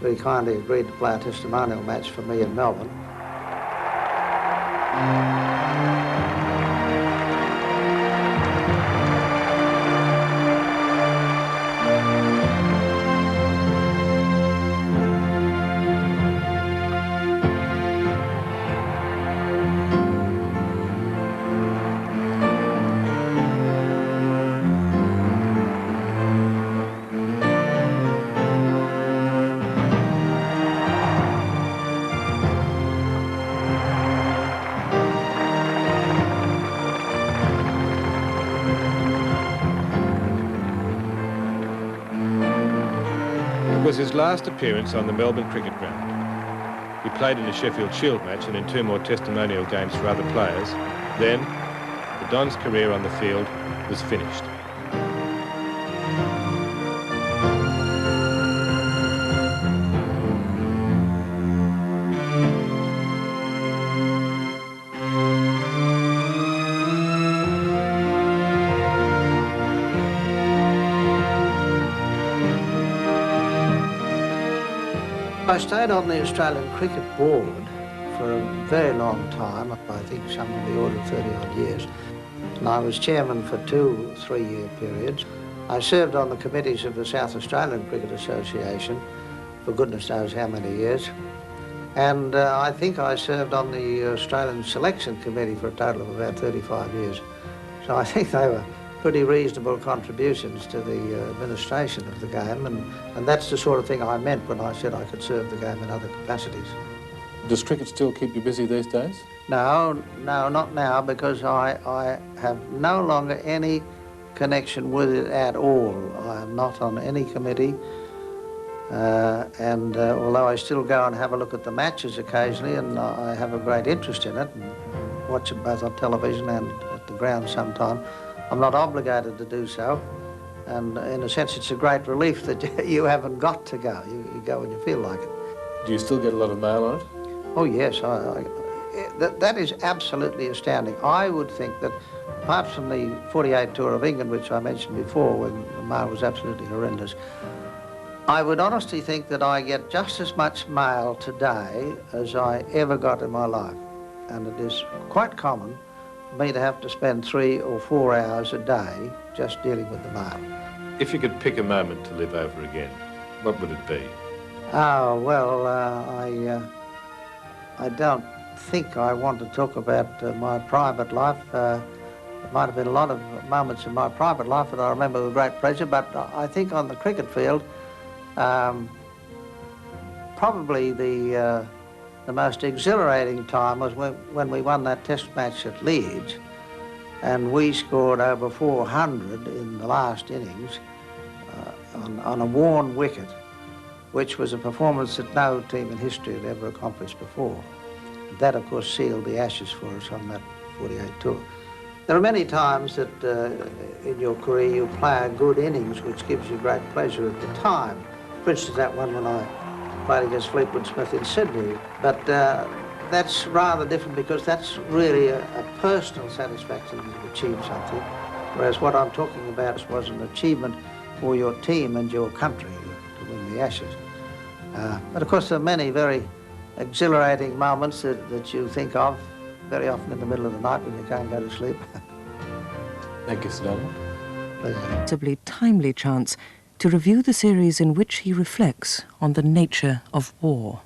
He kindly agreed to play a testimonial match for me in Melbourne. It was his last appearance on the Melbourne cricket ground. He played in a Sheffield Shield match and in 2 more testimonial games for other players. Then, the Don's career on the field was finished. I stayed on the Australian Cricket Board for a very long time, I think some of the order of 30-odd years. And I was chairman for 2 3-year periods. I served on the committees of the South Australian Cricket Association for goodness knows how many years. And I think I served on the Australian Selection Committee for a total of about 35 years. So I think they were pretty reasonable contributions to the administration of the game, and that's the sort of thing I meant when I said I could serve the game in other capacities. Does cricket still keep you busy these days? No, not now, because I have no longer any connection with it at all. I am not on any committee, and although I still go and have a look at the matches occasionally, and I have a great interest in it, and watch it both on television and at the ground sometime, I'm not obligated to do so, and in a sense it's a great relief that you haven't got to go. You go when you feel like it. Do you still get a lot of mail on it? Oh yes, that is absolutely astounding. I would think that apart from the 48 tour of England, which I mentioned before, when the mail was absolutely horrendous, I would honestly think that I get just as much mail today as I ever got in my life, and it is quite common me to have to spend 3 or 4 hours a day just dealing with the mail. If you could pick a moment to live over again, what would it be? Oh, well, I don't think I want to talk about my private life. There might have been a lot of moments in my private life that I remember with great pleasure, but I think on the cricket field, probably the most exhilarating time was when we won that test match at Leeds, and we scored over 400 in the last innings on a worn wicket, which was a performance that no team in history had ever accomplished before. That, of course, sealed the Ashes for us on that 48 tour. There are many times that in your career you play a good innings which gives you great pleasure at the time. For instance, that one when I played against Fleetwood Smith in Sydney, but that's rather different because that's really a personal satisfaction to achieve something, whereas what I'm talking about was an achievement for your team and your country to win the Ashes. But of course there are many very exhilarating moments that you think of very often in the middle of the night when you can't go to sleep. Thank you, Sir Donald. Pleasure. Possibly timely chance to review the series in which he reflects on the nature of war.